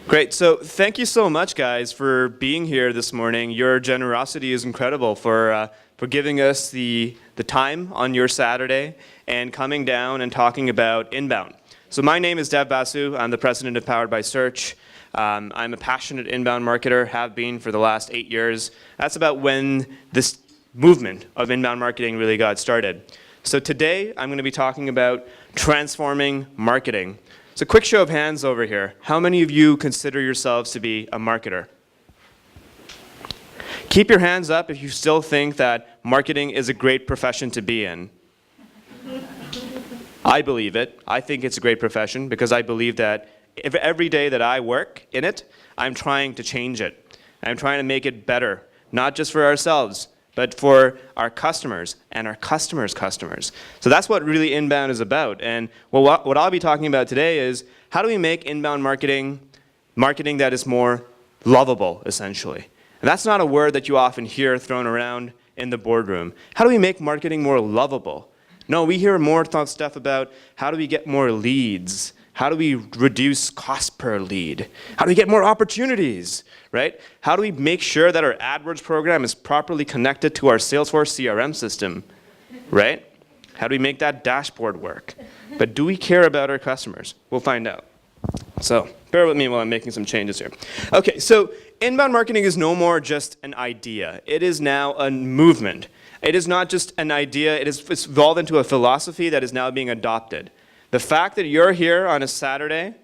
Great. So thank you so much, guys, for being here this morning. Your generosity is incredible for giving us the time on your Saturday and coming down and talking about inbound. So my name is Basu. I'm the president of Powered by Search. I'm a passionate inbound marketer, have been for the last 8 years. That's about when this movement of inbound marketing really got started. So today, I'm going to be talking about transforming marketing. So quick show of hands over here. How many of you consider yourselves to be a marketer? Keep your hands up if you still think that marketing is a great profession to be in. I believe it. I think it's a great profession because I believe that if every day that I work in it, I'm trying to change it. I'm trying to make it better, not just for ourselves, but for our customers and our customers' customers. So that's what really inbound is about. And what I'll be talking about today is how do we make inbound marketing that is more lovable, essentially. And that's not a word that you often hear thrown around in the boardroom. How do we make marketing more lovable? No, we hear more stuff about how do we get more leads? How do we reduce cost per lead? How do we get more opportunities, right? How do we make sure that our AdWords program is properly connected to our Salesforce CRM system, right? How do we make that dashboard work? But do we care about our customers? We'll find out. So bear with me while I'm making some changes here. Okay, so inbound marketing is no more just an idea. It is now a movement. It is not just an idea. It's evolved into a philosophy that is now being adopted. The fact that you're here on a Saturday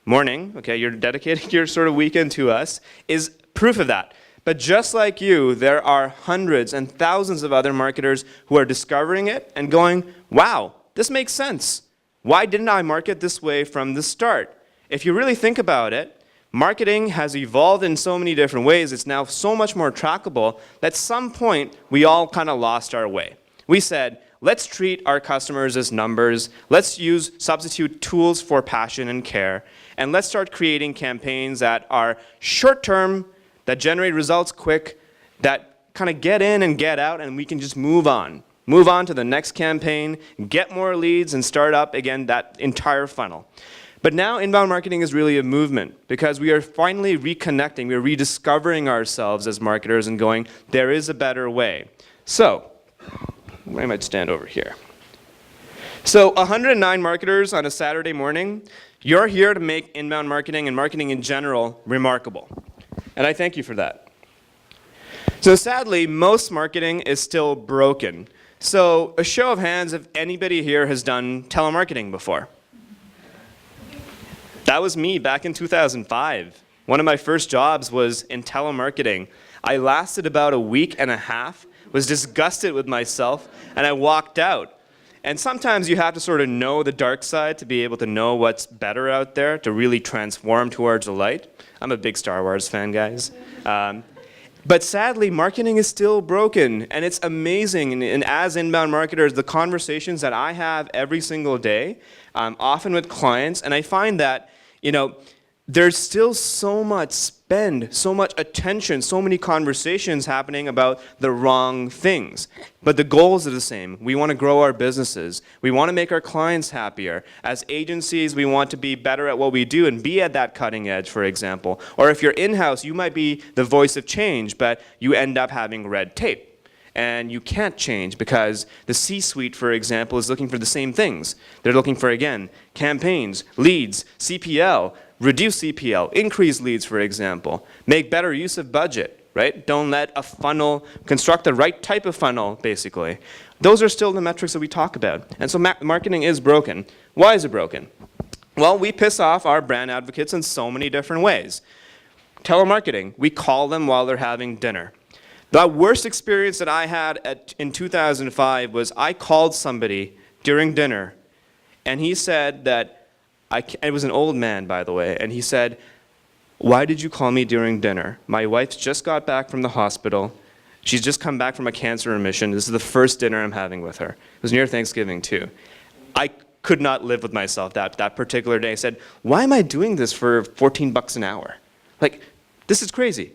morning, okay, you're dedicating your sort of weekend to us, is proof of that. But just like you, there are hundreds and thousands of other marketers who are discovering it and going, wow, this makes sense. Why didn't I market this way from the start? If you really think about it, marketing has evolved in so many different ways. It's now so much more trackable that at some point, we all kind of lost our way. We said, let's treat our customers as numbers. Let's substitute tools for passion and care. And let's start creating campaigns that are short-term, that generate results quick, that kind of get in and get out, and we can just move on. Move on to the next campaign, get more leads, and start up again that entire funnel. But now inbound marketing is really a movement because we are finally reconnecting. We're rediscovering ourselves as marketers and going, there is a better way. So, I might stand over here. So 109 marketers on a Saturday morning, you're here to make inbound marketing and marketing in general remarkable. And I thank you for that. So sadly, most marketing is still broken. So a show of hands if anybody here has done telemarketing before. That was me back in 2005. One of my first jobs was in telemarketing. I lasted about a week and a half, was disgusted with myself, and I walked out. And sometimes you have to sort of know the dark side to be able to know what's better out there, to really transform towards the light. I'm a big Star Wars fan, guys. But sadly, marketing is still broken, and it's amazing. And as inbound marketers, the conversations that I have every single day, often with clients, and I find that, there's still so much spend, so much attention, so many conversations happening about the wrong things. But the goals are the same. We want to grow our businesses. We want to make our clients happier. As agencies, we want to be better at what we do and be at that cutting edge, for example. Or if you're in-house, you might be the voice of change, but you end up having red tape. And you can't change because the C-suite, for example, is looking for the same things. They're looking for, again, campaigns, leads, CPL, reduce CPL, increase leads, for example, make better use of budget, right? Don't let a funnel, construct the right type of funnel, basically. Those are still the metrics that we talk about. And so marketing is broken. Why is it broken? Well, we piss off our brand advocates in so many different ways. Telemarketing, we call them while they're having dinner. The worst experience that I had in 2005 was I called somebody during dinner, and he said that, it was an old man, by the way, and he said, why did you call me during dinner? My wife just got back from the hospital. She's just come back from a cancer remission. This is the first dinner I'm having with her. It was near Thanksgiving, too. I could not live with myself that particular day. I said, why am I doing this for 14 bucks an hour? Like, this is crazy.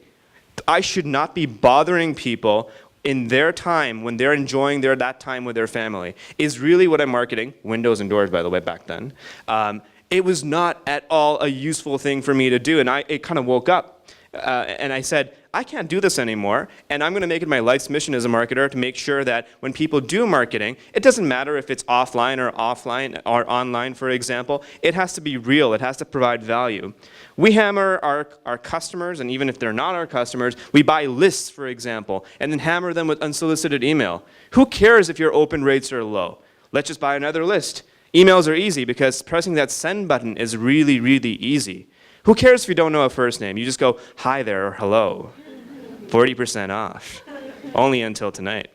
I should not be bothering people in their time when they're enjoying that time with their family. Is really what I'm marketing, windows and doors, by the way, back then, It was not at all a useful thing for me to do, and it kind of woke up. And I said, I can't do this anymore, and I'm going to make it my life's mission as a marketer to make sure that when people do marketing, it doesn't matter if it's offline or online, for example. It has to be real. It has to provide value. We hammer our customers, and even if they're not our customers, we buy lists, for example, and then hammer them with unsolicited email. Who cares if your open rates are low? Let's just buy another list. Emails are easy because pressing that send button is really, really easy. Who cares if you don't know a first name? You just go, hi there, or hello. 40% off. Only until tonight.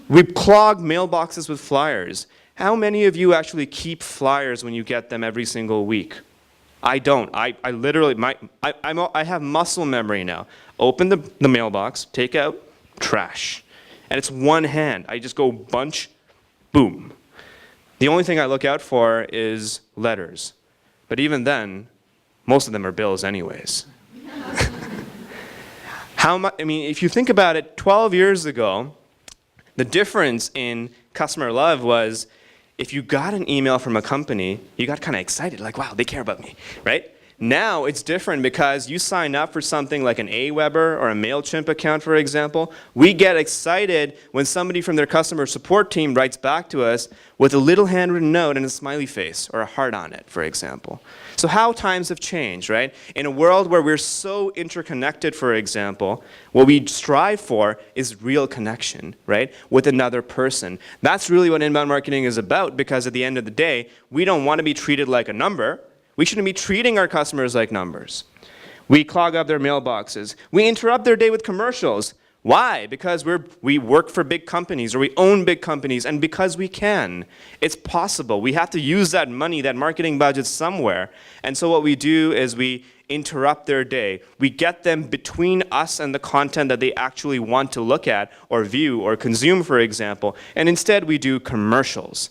We clog mailboxes with flyers. How many of you actually keep flyers when you get them every single week? I don't. I literally, I have muscle memory now. Open the mailbox, take out, trash. And it's one hand. I just go bunch, boom. The only thing I look out for is letters. But even then, most of them are bills anyways. If you think about it, 12 years ago, the difference in customer love was if you got an email from a company, you got kind of excited, like, wow, they care about me, right? Now it's different because you sign up for something like an Aweber or a MailChimp account, for example. We get excited when somebody from their customer support team writes back to us with a little handwritten note and a smiley face or a heart on it, for example. So how times have changed, right? In a world where we're so interconnected, for example, what we strive for is real connection, right, with another person. That's really what inbound marketing is about, because at the end of the day, we don't want to be treated like a number. We shouldn't be treating our customers like numbers. We clog up their mailboxes. We interrupt their day with commercials. Why? Because we work for big companies, or we own big companies, and because we can. It's possible. We have to use that money, that marketing budget somewhere. And so what we do is we interrupt their day. We get them between us and the content that they actually want to look at or view or consume, for example. And instead we do commercials.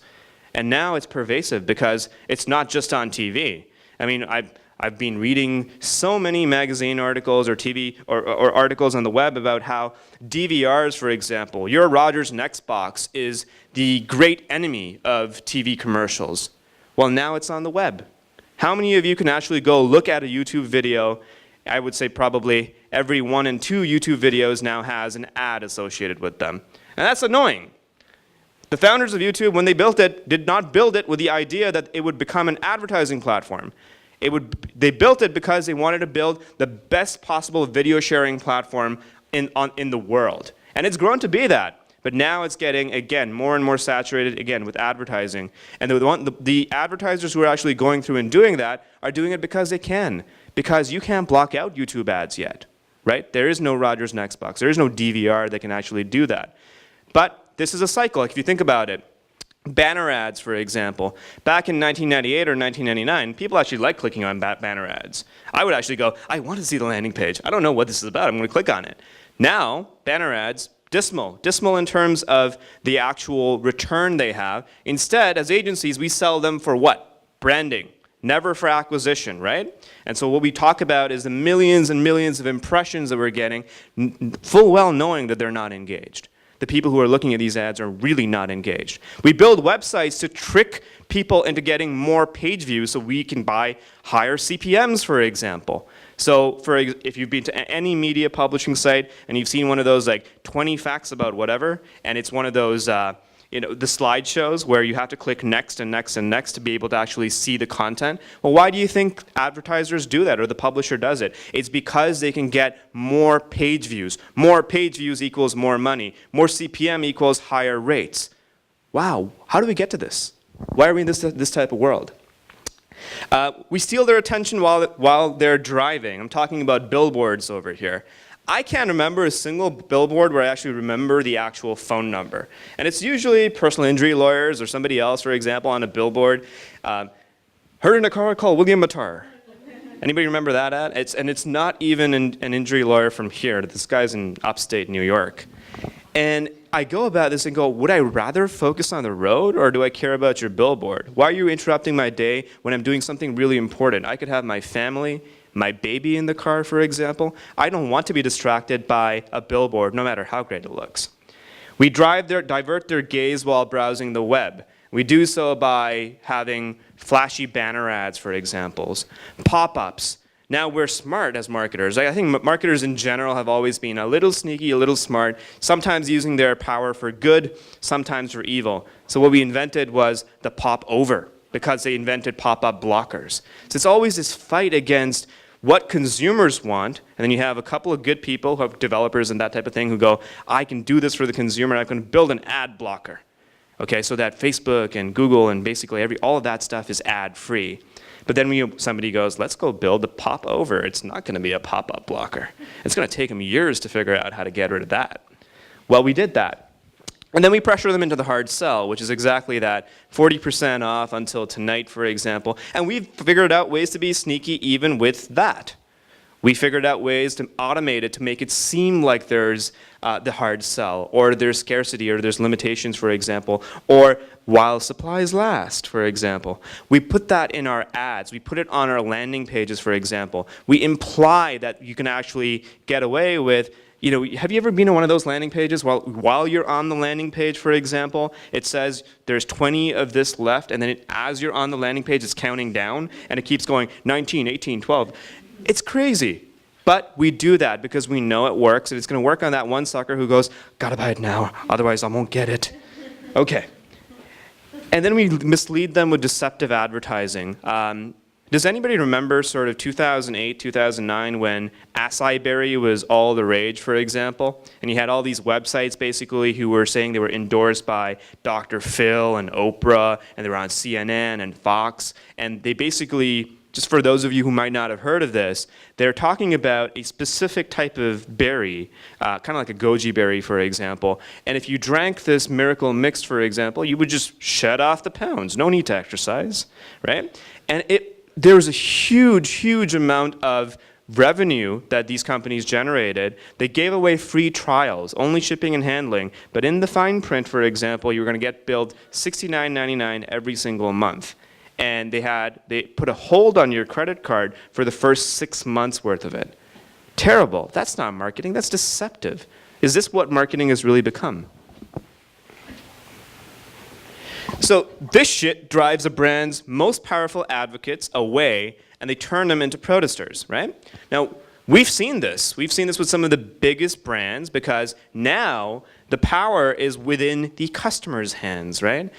And now it's pervasive because it's not just on TV. I mean, I've been reading so many magazine articles or TV or articles on the web about how DVRs, for example, your Rogers Next box is the great enemy of TV commercials. Well, now it's on the web. How many of you can actually go look at a YouTube video? I would say probably every 1 and 2 YouTube videos now has an ad associated with them. And that's annoying. The founders of YouTube, when they built it, did not build it with the idea that it would become an advertising platform. They built it because they wanted to build the best possible video sharing platform in the world. And it's grown to be that. But now it's getting, again, more and more saturated, again, with advertising. And the advertisers who are actually going through and doing that are doing it because they can. Because you can't block out YouTube ads yet, right? There is no Rogers Next box. There is no DVR that can actually do that. But this is a cycle. Like if you think about it, banner ads, for example, back in 1998 or 1999, people actually liked clicking on banner ads. I would actually go, I want to see the landing page. I don't know what this is about. I'm going to click on it. Now, banner ads, dismal in terms of the actual return they have. Instead, as agencies, we sell them for what? Branding. Never for acquisition, right? And so what we talk about is the millions and millions of impressions that we're getting, full well knowing that they're not engaged. The people who are looking at these ads are really not engaged. We build websites to trick people into getting more page views so we can buy higher CPMs, for example. So if you've been to any media publishing site and you've seen one of those like 20 facts about whatever, and it's one of those the slideshows where you have to click next and next and next to be able to actually see the content. Well, why do you think advertisers do that or the publisher does it? It's because they can get more page views. More page views equals more money. More CPM equals higher rates. Wow, how do we get to this? Why are we in this type of world? We steal their attention while they're driving. I'm talking about billboards over here. I can't remember a single billboard where I actually remember the actual phone number. And it's usually personal injury lawyers or somebody else, for example, on a billboard. Heard in a car, call William Matar. Anybody remember that ad? It's not even an injury lawyer from here. This guy's in upstate New York. And I go about this and go, would I rather focus on the road or do I care about your billboard? Why are you interrupting my day when I'm doing something really important? I could have my family, my baby in the car, for example. I don't want to be distracted by a billboard, no matter how great it looks. We divert their gaze while browsing the web. We do so by having flashy banner ads, for examples, pop-ups. Now we're smart as marketers. I think marketers in general have always been a little sneaky, a little smart, sometimes using their power for good, sometimes for evil. So what we invented was the pop-over, because they invented pop-up blockers. So it's always this fight against what consumers want, and then you have a couple of good people, who have developers and that type of thing, who go, I can do this for the consumer, and I can build an ad blocker. Okay, so that Facebook and Google and basically all of that stuff is ad-free. But then somebody goes, let's go build the pop-over. It's not going to be a pop-up blocker. It's going to take them years to figure out how to get rid of that. Well, we did that. And then we pressure them into the hard sell, which is exactly that, 40% off until tonight, for example. And we've figured out ways to be sneaky even with that. We figured out ways to automate it to make it seem like there's the hard sell, or there's scarcity, or there's limitations, for example, or while supplies last, for example. We put that in our ads. We put it on our landing pages, for example. We imply that you can actually get away with, have you ever been on one of those landing pages while you're on the landing page, for example, it says there's 20 of this left, and then as you're on the landing page, it's counting down, and it keeps going 19, 18, 12. It's crazy. But we do that because we know it works, and it's going to work on that one sucker who goes, gotta buy it now, otherwise I won't get it. Okay. And then we mislead them with deceptive advertising. Does anybody remember sort of 2008, 2009 when acai berry was all the rage, for example? And you had all these websites basically who were saying they were endorsed by Dr. Phil and Oprah, and they were on CNN and Fox, and they basically, just for those of you who might not have heard of this, they're talking about a specific type of berry, kind of like a goji berry, for example. And if you drank this miracle mix, for example, you would just shed off the pounds. No need to exercise, right? And there was a huge, huge amount of revenue that these companies generated. They gave away free trials, only shipping and handling. But in the fine print, for example, you were going to get billed $69.99 every single month. And they put a hold on your credit card for the first 6 months worth of it. Terrible. That's not marketing. That's deceptive. Is this what marketing has really become? So this shit drives a brand's most powerful advocates away, and they turn them into protesters, right? Now, we've seen this. We've seen this with some of the biggest brands, because now the power is within the customer's hands, right?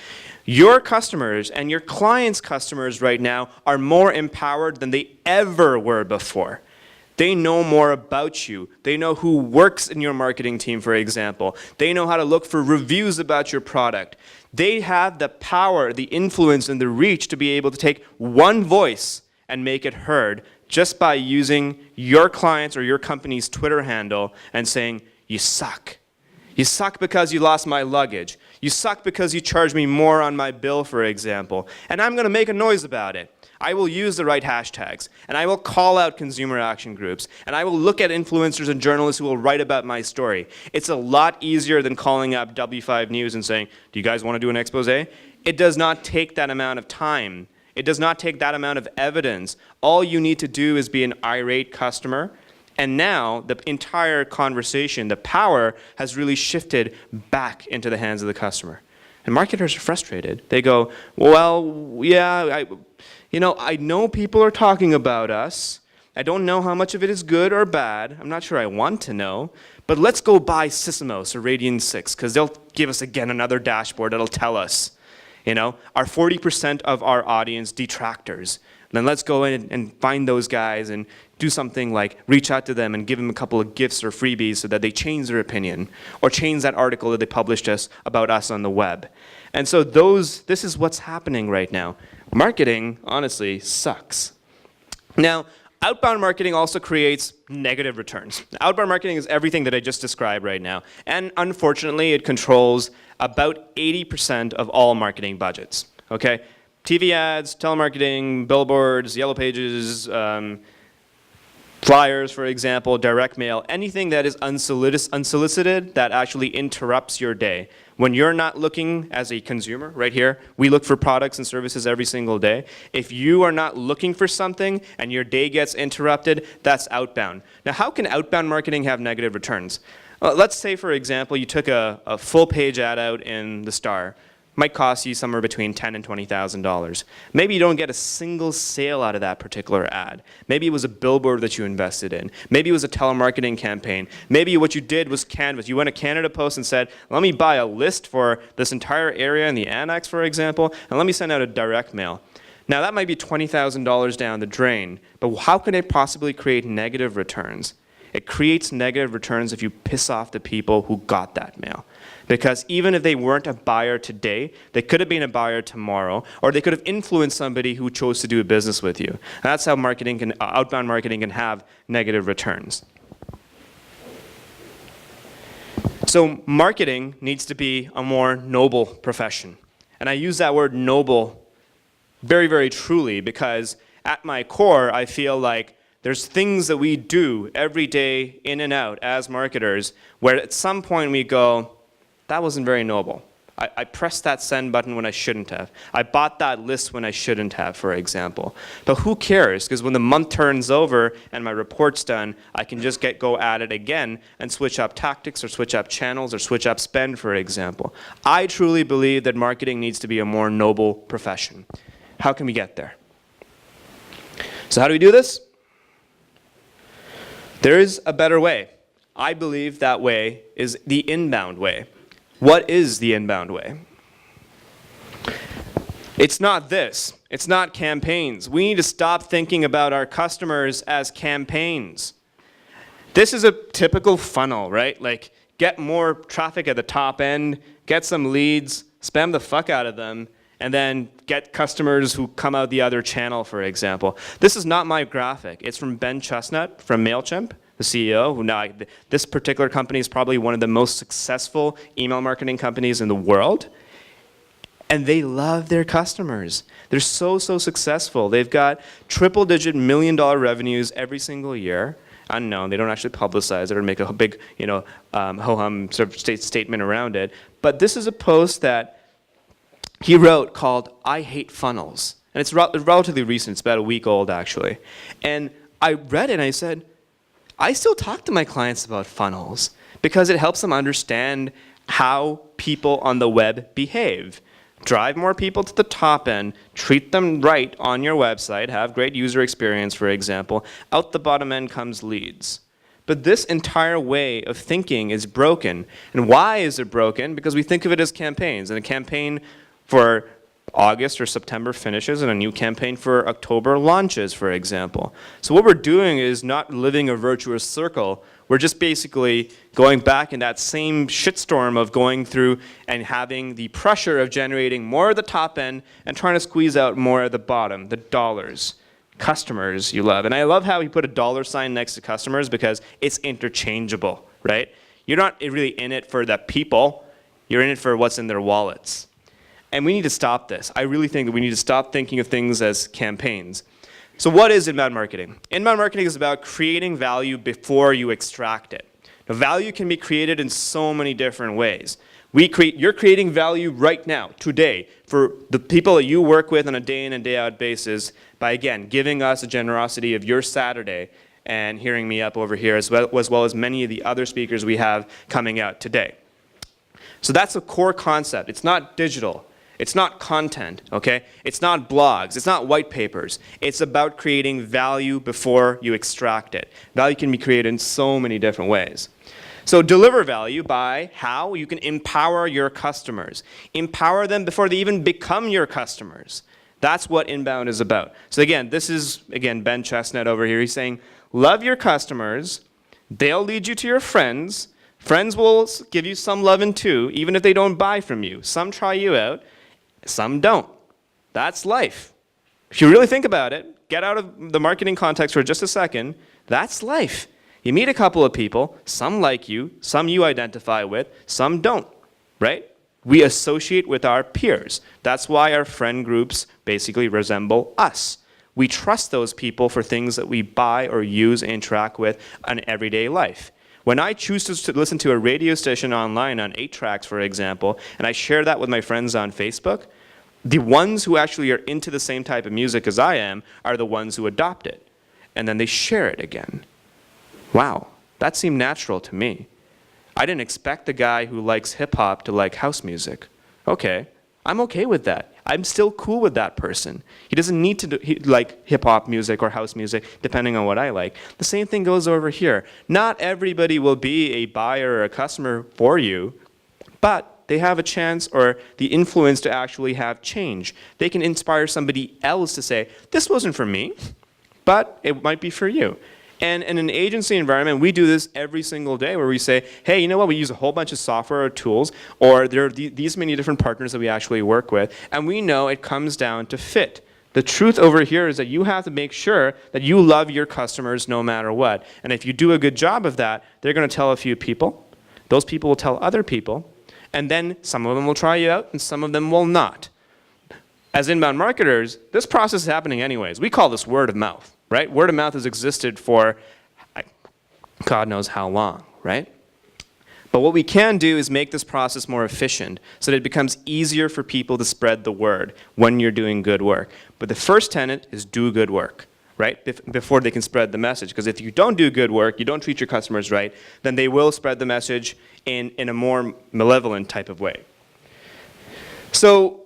Your customers and your clients' customers right now are more empowered than they ever were before. They know more about you. They know who works in your marketing team, for example. They know how to look for reviews about your product. They have the power, the influence, and the reach to be able to take one voice and make it heard just by using your client's or your company's Twitter handle and saying, you suck. You suck because you lost my luggage. You suck because you charged me more on my bill, for example. And I'm going to make a noise about it. I will use the right hashtags, and I will call out consumer action groups, and I will look at influencers and journalists who will write about my story. It's a lot easier than calling up W5 News and saying, do you guys want to do an expose? It does not take that amount of time. It does not take that amount of evidence. All you need to do is be an irate customer. And now the entire conversation, the power has really shifted back into the hands of the customer. And marketers are frustrated. They go, well, yeah, I know people are talking about us. I don't know how much of it is good or bad. I'm not sure I want to know. But let's go buy Sysomos or Radian 6, because they'll give us, again, another dashboard that'll tell us, our 40% of our audience detractors. Then let's go in and find those guys and do something like reach out to them and give them a couple of gifts or freebies so that they change their opinion, or change that article that they published about us on the web. And so this is what's happening right now. Marketing, honestly, sucks. Now, outbound marketing also creates negative returns. Outbound marketing is everything that I just described right now. And unfortunately, it controls about 80% of all marketing budgets. Okay? TV ads, telemarketing, billboards, yellow pages, flyers, for example, direct mail, anything that is unsolicited that actually interrupts your day. When you're not looking as a consumer, right here, we look for products and services every single day. If you are not looking for something and your day gets interrupted, that's outbound. Now, how can outbound marketing have negative returns? Let's say, for example, you took a full-page ad out in the Star. might cost you somewhere between $10,000 and $20,000. Maybe you don't get a single sale out of that particular ad. Maybe it was a billboard that you invested in. Maybe it was a telemarketing campaign. Maybe what you did was canvas. You went to Canada Post and said, let me buy a list for this entire area in the annex, for example, and let me send out a direct mail. Now that might be $20,000 down the drain, but how can it possibly create negative returns? It creates negative returns if you piss off the people who got that mail. Because even if they weren't a buyer today, they could have been a buyer tomorrow, or they could have influenced somebody who chose to do business with you. And that's how outbound marketing can have negative returns. So marketing needs to be a more noble profession. And I use that word noble very, very truly, because at my core, I feel like there's things that we do every day in and out as marketers where at some point we go, that wasn't very noble. I pressed that send button when I shouldn't have. I bought that list when I shouldn't have, for example. But who cares? Because when the month turns over and my report's done, I can just go at it again and switch up tactics or switch up channels or switch up spend, for example. I truly believe that marketing needs to be a more noble profession. How can we get there? So how do we do this? There is a better way. I believe that way is the inbound way. What is the inbound way? It's not this. It's not campaigns. We need to stop thinking about our customers as campaigns. This is a typical funnel, right? Like, get more traffic at the top end, get some leads, spam the fuck out of them, and then get customers who come out the other channel, for example. This is not my graphic. It's from Ben Chestnut from MailChimp, the CEO. Who now, this particular company is probably one of the most successful email marketing companies in the world. And they love their customers. They're so successful. They've got triple-digit million-dollar revenues every single year. Unknown. They don't actually publicize it or make a big, ho-hum sort of statement around it. But this is a post that he wrote called "I Hate Funnels," and it's relatively recent. It's about a week old, actually. And I read it and I said, I still talk to my clients about funnels because it helps them understand how people on the web behave. Drive more people to the top end, treat them right on your website, have great user experience, for example. Out the bottom end comes leads. But this entire way of thinking is broken. And why is it broken? Because we think of it as campaigns. And a campaign for August or September finishes and a new campaign for October launches, for example. So what we're doing is not living a virtuous circle. We're just basically going back in that same shitstorm of going through and having the pressure of generating more at the top end and trying to squeeze out more at the bottom, the dollars. Customers you love. And I love how he put a dollar sign next to customers because it's interchangeable, right? You're not really in it for the people. You're in it for what's in their wallets. And we need to stop this. I really think that we need to stop thinking of things as campaigns. So what is inbound marketing? Inbound marketing is about creating value before you extract it. Now, value can be created in so many different ways. You're creating value right now, today, for the people that you work with on a day in and day out basis by, again, giving us a generosity of your Saturday and hearing me up over here, as well as many of the other speakers we have coming out today. So that's a core concept. It's not digital. It's not content, okay? It's not blogs. It's not white papers. It's about creating value before you extract it. Value can be created in so many different ways. So deliver value by how you can empower your customers. Empower them before they even become your customers. That's what inbound is about. So again, this is, Ben Chestnut over here. He's saying, love your customers. They'll lead you to your friends. Friends will give you some loving too, even if they don't buy from you. Some try you out. Some don't. That's life. If you really think about it, get out of the marketing context for just a second, that's life. You meet a couple of people, some like you, some you identify with, some don't, right? We associate with our peers. That's why our friend groups basically resemble us. We trust those people for things that we buy or use and interact with in everyday life. When I choose to listen to a radio station online on 8 tracks, for example, and I share that with my friends on Facebook, the ones who actually are into the same type of music as I am are the ones who adopt it. And then they share it again. Wow, that seemed natural to me. I didn't expect the guy who likes hip-hop to like house music. Okay, I'm okay with that. I'm still cool with that person. He doesn't need to like hip-hop music or house music, depending on what I like. The same thing goes over here. Not everybody will be a buyer or a customer for you, but they have a chance or the influence to actually have change. They can inspire somebody else to say, this wasn't for me, but it might be for you. And in an agency environment, we do this every single day where we say, hey, you know what, we use a whole bunch of software or tools, or there are these many different partners that we actually work with, and we know it comes down to fit. The truth over here is that you have to make sure that you love your customers no matter what. And if you do a good job of that, they're going to tell a few people. Those people will tell other people. And then some of them will try you out and some of them will not. As inbound marketers, this process is happening anyways. We call this word of mouth, right? Word of mouth has existed for God knows how long, right? But what we can do is make this process more efficient so that it becomes easier for people to spread the word when you're doing good work. But the first tenet is do good work, right? Before they can spread the message. Because if you don't do good work, you don't treat your customers right, then they will spread the message in a more malevolent type of way. So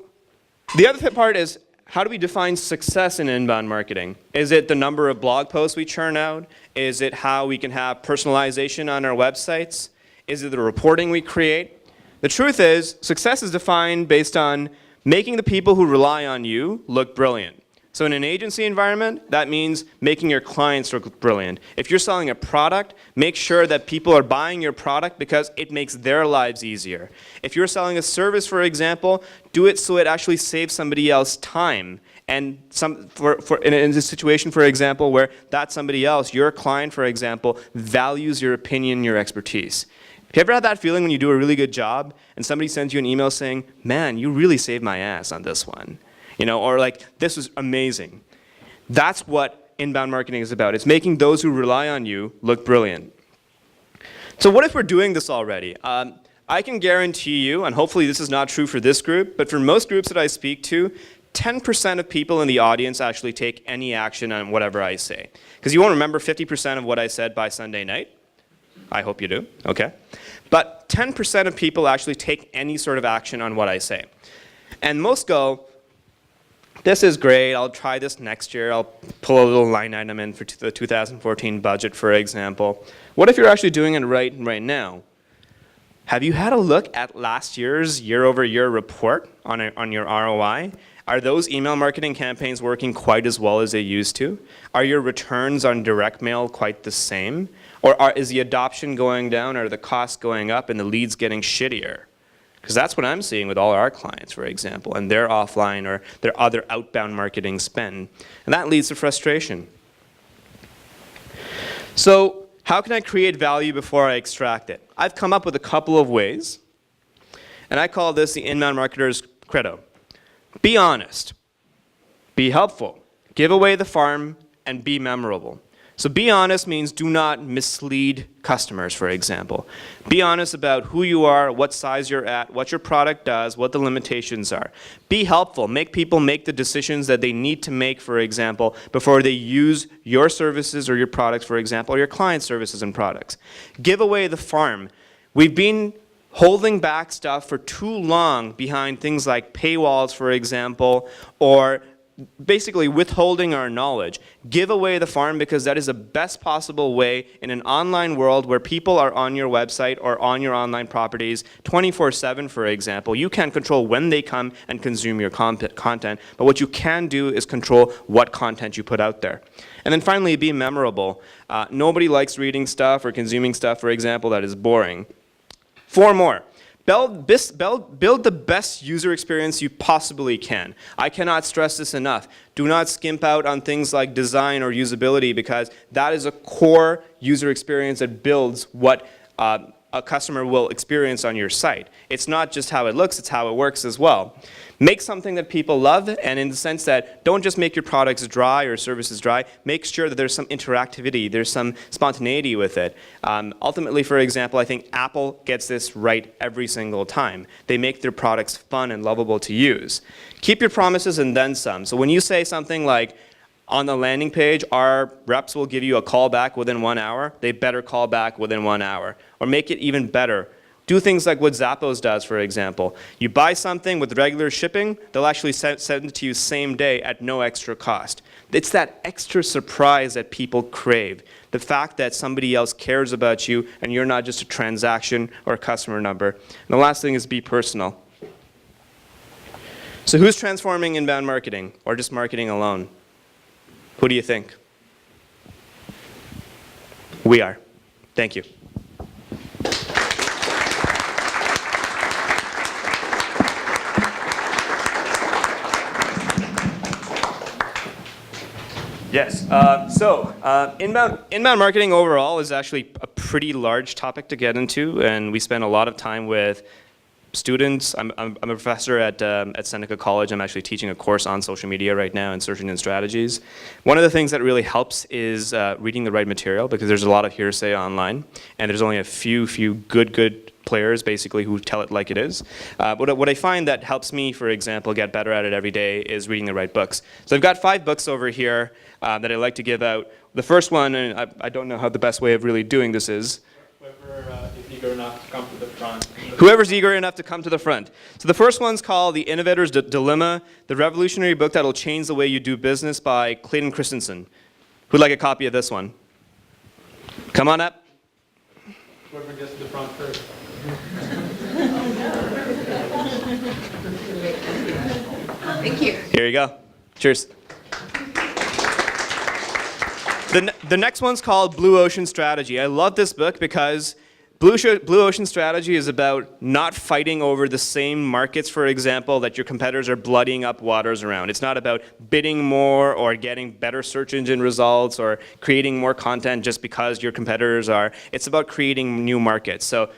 the other part is, how do we define success in inbound marketing? Is it the number of blog posts we churn out? Is it how we can have personalization on our websites? Is it the reporting we create? The truth is, success is defined based on making the people who rely on you look brilliant. So in an agency environment, that means making your clients look brilliant. If you're selling a product, make sure that people are buying your product because it makes their lives easier. If you're selling a service, for example, do it so it actually saves somebody else time. And in a situation, for example, where that somebody else, your client, for example, values your opinion, your expertise. Have you ever had that feeling when you do a really good job and somebody sends you an email saying, man, you really saved my ass on this one? You know, or like, this was amazing. That's what inbound marketing is about. It's making those who rely on you look brilliant. So what if we're doing this already? I can guarantee you, and hopefully this is not true for this group, but for most groups that I speak to, 10% of people in the audience actually take any action on whatever I say. Because you won't remember 50% of what I said by Sunday night. I hope you do, okay? But 10% of people actually take any sort of action on what I say. And most go, this is great, I'll try this next year, I'll pull a little line item in for the 2014 budget, for example. What if you're actually doing it right now? Have you had a look at last year's year-over-year report on your ROI? Are those email marketing campaigns working quite as well as they used to? Are your returns on direct mail quite the same? Or is the adoption going down, or the costs going up, and the leads getting shittier? Because that's what I'm seeing with all our clients, for example, and their offline or their other outbound marketing spend. And that leads to frustration. So how can I create value before I extract it? I've come up with a couple of ways, and I call this the inbound marketer's credo. Be honest, be helpful, give away the farm, and be memorable. So be honest means do not mislead customers, for example. Be honest about who you are, what size you're at, what your product does, what the limitations are. Be helpful. Make people make the decisions that they need to make, for example, before they use your services or your products, for example, or your client services and products. Give away the farm. We've been holding back stuff for too long behind things like paywalls, for example, or basically withholding our knowledge. Give away the farm, because that is the best possible way in an online world where people are on your website or on your online properties 24/7, for example. You can't control when they come and consume your content, but what you can do is control what content you put out there. And then finally, be memorable. Nobody likes reading stuff or consuming stuff, for example, that is boring. 4 more. Build the best user experience you possibly can. I cannot stress this enough. Do not skimp out on things like design or usability, because that is a core user experience that builds what a customer will experience on your site. It's not just how it looks, it's how it works as well. Make something that people love, and in the sense that don't just make your products dry or services dry, make sure that there's some interactivity, there's some spontaneity with it. Ultimately, for example, I think Apple gets this right every single time. They make their products fun and lovable to use. Keep your promises and then some. So when you say something like, on the landing page, our reps will give you a call back within 1 hour, they better call back within 1 hour. Or make it even better. Do things like what Zappos does, for example. You buy something with regular shipping, they'll actually send it to you same day at no extra cost. It's that extra surprise that people crave. The fact that somebody else cares about you and you're not just a transaction or a customer number. And the last thing is be personal. So who's transforming inbound marketing or just marketing alone? Who do you think? We are. Thank you. Yes. Inbound marketing overall is actually a pretty large topic to get into, and we spend a lot of time with students. I'm a professor at Seneca College. I'm actually teaching a course on social media right now and search engine strategies. One of the things that really helps is reading the right material, because there's a lot of hearsay online, and there's only a few good players basically who tell it like it is. But what I find that helps me, for example, get better at it every day is reading the right books. So I've got 5 books over here that I like to give out. The first one, and I don't know how the best way of really doing this is. Whoever is eager enough to come to the front. Whoever's eager enough to come to the front. So the first one's called The Innovator's Dilemma, the revolutionary book that'll change the way you do business by Clayton Christensen. Who'd like a copy of this one? Come on up. Whoever gets to the front first. Thank you. Here you go. Cheers. The next one's called Blue Ocean Strategy. I love this book because Blue Ocean Strategy is about not fighting over the same markets, for example, that your competitors are bloodying up waters around. It's not about bidding more or getting better search engine results or creating more content just because your competitors are. It's about creating new markets. So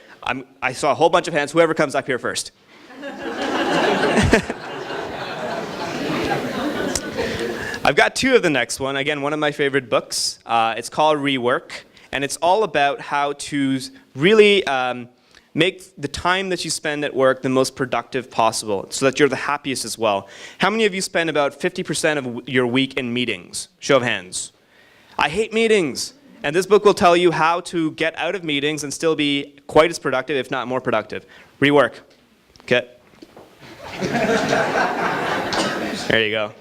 I saw a whole bunch of hands. Whoever comes up here first. I've got 2 of the next one. Again, one of my favorite books. It's called Rework, and it's all about how to really make the time that you spend at work the most productive possible so that you're the happiest as well. How many of you spend about 50% of your week in meetings? Show of hands. I hate meetings. And this book will tell you how to get out of meetings and still be quite as productive, if not more productive. Rework. Okay. There you go.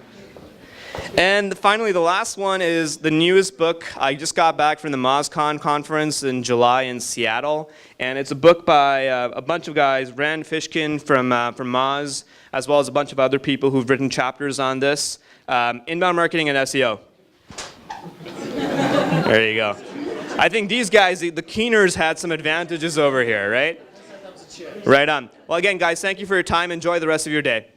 And finally, the last one is the newest book. I just got back from the MozCon conference in July in Seattle, and it's a book by a bunch of guys, Rand Fishkin from Moz, as well as a bunch of other people who've written chapters on this. Inbound marketing and SEO. There you go. I think these guys, the keeners, had some advantages over here, right? Right on. Well, again, guys, thank you for your time. Enjoy the rest of your day.